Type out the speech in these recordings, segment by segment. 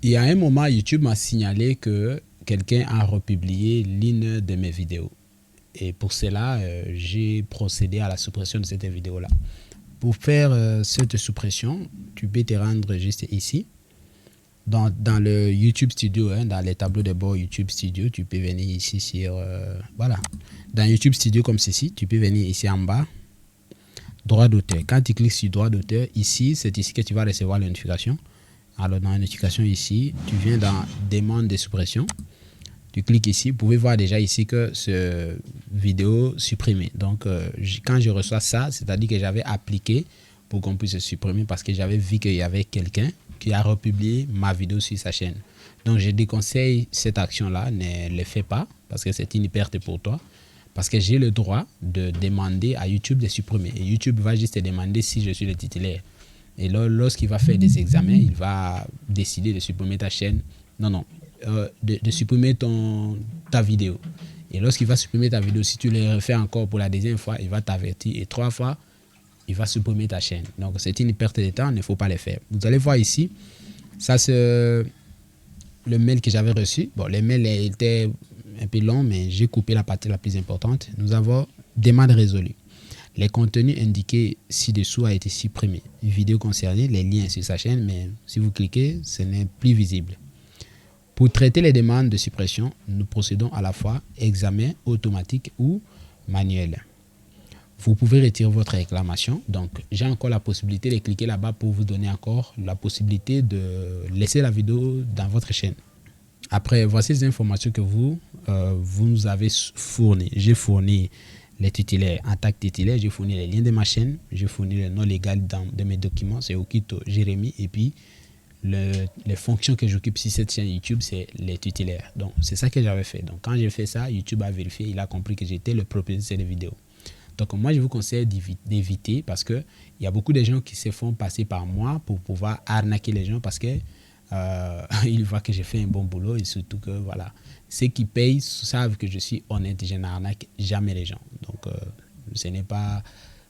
Il y a un moment, YouTube m'a signalé que quelqu'un a republié l'une de mes vidéos. Et pour cela, j'ai procédé à la suppression de cette vidéo-là. Pour faire cette suppression, tu peux te rendre juste ici. Dans le YouTube Studio, dans les tableaux de bord YouTube Studio, tu peux venir ici sur... voilà. Dans YouTube Studio comme ceci, tu peux venir ici en bas. Droit d'auteur. Quand tu cliques sur droit d'auteur, ici, c'est ici que tu vas recevoir la notification. Alors, dans la notification ici, tu viens dans demande de suppression. Tu cliques ici. Vous pouvez voir déjà ici que ce vidéo supprimée. Donc, quand je reçois ça, c'est-à-dire que j'avais appliqué pour qu'on puisse supprimer parce que j'avais vu qu'il y avait quelqu'un qui a republié ma vidéo sur sa chaîne. Donc, je déconseille cette action-là. Ne le fais pas parce que c'est une perte pour toi. Parce que j'ai le droit de demander à YouTube de supprimer. Et YouTube va juste te demander si je suis le titulaire. Et lorsqu'il va faire des examens, il va décider de supprimer ta chaîne. Non, de supprimer ta vidéo. Et lorsqu'il va supprimer ta vidéo, si tu le refais encore pour la deuxième fois, il va t'avertir. Et 3 fois, il va supprimer ta chaîne. Donc, c'est une perte de temps, il ne faut pas le faire. Vous allez voir ici, ça c'est le mail que j'avais reçu. Bon, le mail était un peu long, mais j'ai coupé la partie la plus importante. Nous avons demande résolue. Les contenus indiqués ci-dessous a été supprimé. Une vidéo concernée, les liens sur sa chaîne, mais si vous cliquez, ce n'est plus visible. Pour traiter les demandes de suppression, nous procédons à la fois examen automatique ou manuel. Vous pouvez retirer votre réclamation. Donc, j'ai encore la possibilité de cliquer là-bas pour vous donner encore la possibilité de laisser la vidéo dans votre chaîne. Après, voici les informations que vous nous avez fournies. J'ai fourni les titulaires en tant que titulaire, j'ai fourni les liens de ma chaîne, j'ai fourni le nom légal de mes documents, c'est Okito Jérémy, et puis les fonctions que j'occupe sur cette chaîne YouTube, c'est les titulaires. Donc, c'est ça que j'avais fait. Donc, quand j'ai fait ça, YouTube a vérifié, il a compris que j'étais le propriétaire de cette vidéo. Donc, moi, je vous conseille d'éviter parce qu'il y a beaucoup de gens qui se font passer par moi pour pouvoir arnaquer les gens parce que ils voient que j'ai fait un bon boulot et surtout que, voilà, ceux qui payent savent que je suis honnête, je n'arnaque jamais les gens. Donc, ce n'est pas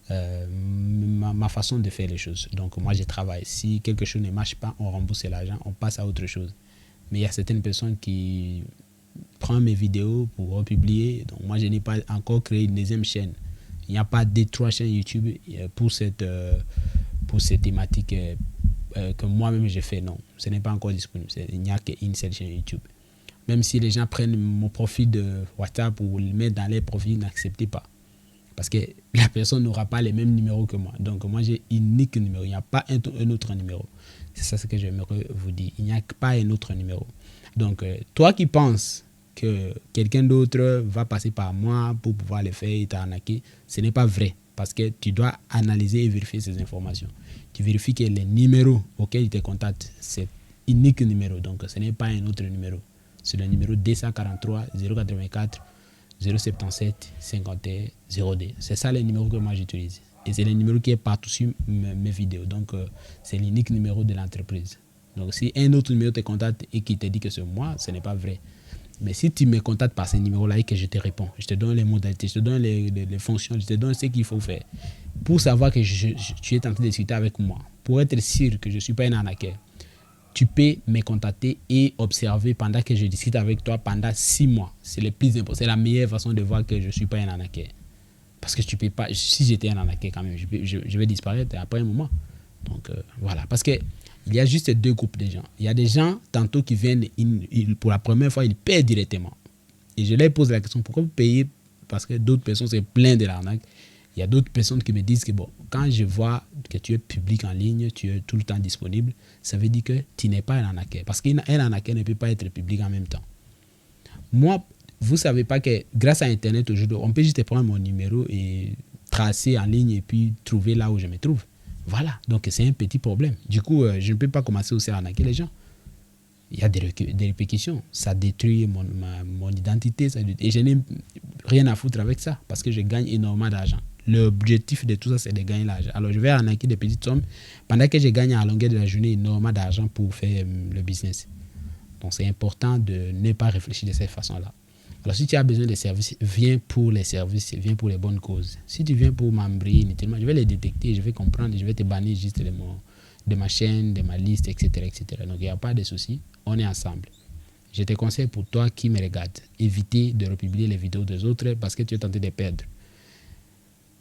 ma façon de faire les choses. Donc, moi, je travaille. Si quelque chose ne marche pas, on rembourse l'argent, on passe à autre chose. Mais il y a certaines personnes qui prennent mes vidéos pour republier. Donc, moi, je n'ai pas encore créé une deuxième chaîne. Il n'y a pas de 3 chaînes YouTube pour cette thématique que moi-même j'ai fait. Non, ce n'est pas encore disponible. Il n'y a qu'une seule chaîne YouTube. Même si les gens prennent mon profil de WhatsApp pour le mettre dans les profils, n'acceptez pas. Parce que la personne n'aura pas les mêmes numéros que moi. Donc, moi, j'ai un unique numéro. Il n'y a pas un autre numéro. C'est ça ce que j'aimerais vous dire. Il n'y a pas un autre numéro. Donc, toi qui penses que quelqu'un d'autre va passer par moi pour pouvoir le faire et t'arnaquer, ce n'est pas vrai. Parce que tu dois analyser et vérifier ces informations. Tu vérifies que les numéros auxquels il te contacte, c'est unique numéro. Donc, ce n'est pas un autre numéro. C'est le numéro 243 084 077 51 02. C'est ça le numéro que moi j'utilise. Et c'est le numéro qui est partout sur mes vidéos. Donc, c'est l'unique numéro de l'entreprise. Donc, si un autre numéro te contacte et qui te dit que c'est moi, ce n'est pas vrai. Mais si tu me contactes par ce numéro-là et que je te réponds, je te donne les modalités, je te donne les fonctions, je te donne ce qu'il faut faire pour savoir que tu es en train de discuter avec moi, pour être sûr que je ne suis pas un arnaqueur, tu peux me contacter et observer pendant que je discute avec toi pendant 6 mois. C'est le plus important. C'est la meilleure façon de voir que je ne suis pas un arnaqueur. Parce que tu peux pas, si j'étais un arnaqueur quand même, je vais disparaître après un moment. Donc voilà, parce que il y a juste 2 groupes de gens. Il y a des gens, tantôt, qui viennent, pour la première fois, ils paient directement. Et je leur pose la question, pourquoi vous payez? Parce que d'autres personnes se plaignent de l'arnaque. Il y a d'autres personnes qui me disent que, bon, quand je vois que tu es public en ligne, tu es tout le temps disponible, ça veut dire que tu n'es pas un arnaqueur. Parce qu'un arnaqueur ne peut pas être public en même temps. Moi, vous ne savez pas que grâce à Internet aujourd'hui, on peut juste prendre mon numéro et tracer en ligne et puis trouver là où je me trouve. Voilà, donc c'est un petit problème. Du coup, je ne peux pas commencer aussi à arnaquer les gens. Il y a des répercussions. Ça détruit mon identité. Et je n'ai rien à foutre avec ça parce que je gagne énormément d'argent. L'objectif de tout ça, c'est de gagner l'argent. Alors, je vais arnaquer des petites sommes pendant que je gagne à la longueur de la journée énormément d'argent pour faire le business. Donc, c'est important de ne pas réfléchir de cette façon-là. Alors, si tu as besoin de services, viens pour les services, viens pour les bonnes causes. Si tu viens pour m'embrouiller inutilement, je vais les détecter, je vais comprendre, je vais te bannir juste de ma chaîne, de ma liste, etc. etc. Donc, il n'y a pas de souci. on est ensemble. Je te conseille pour toi qui me regarde, éviter de republier les vidéos des autres parce que tu es tenté de perdre.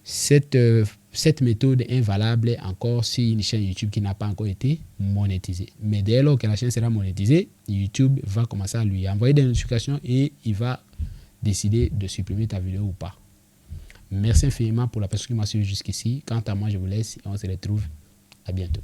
Cette méthode est valable encore sur une chaîne YouTube qui n'a pas encore été monétisée. Mais dès lors que la chaîne sera monétisée, YouTube va commencer à lui envoyer des notifications et il va décider de supprimer ta vidéo ou pas. Merci infiniment pour la personne qui m'a suivi jusqu'ici. Quant à moi, je vous laisse et on se retrouve à bientôt.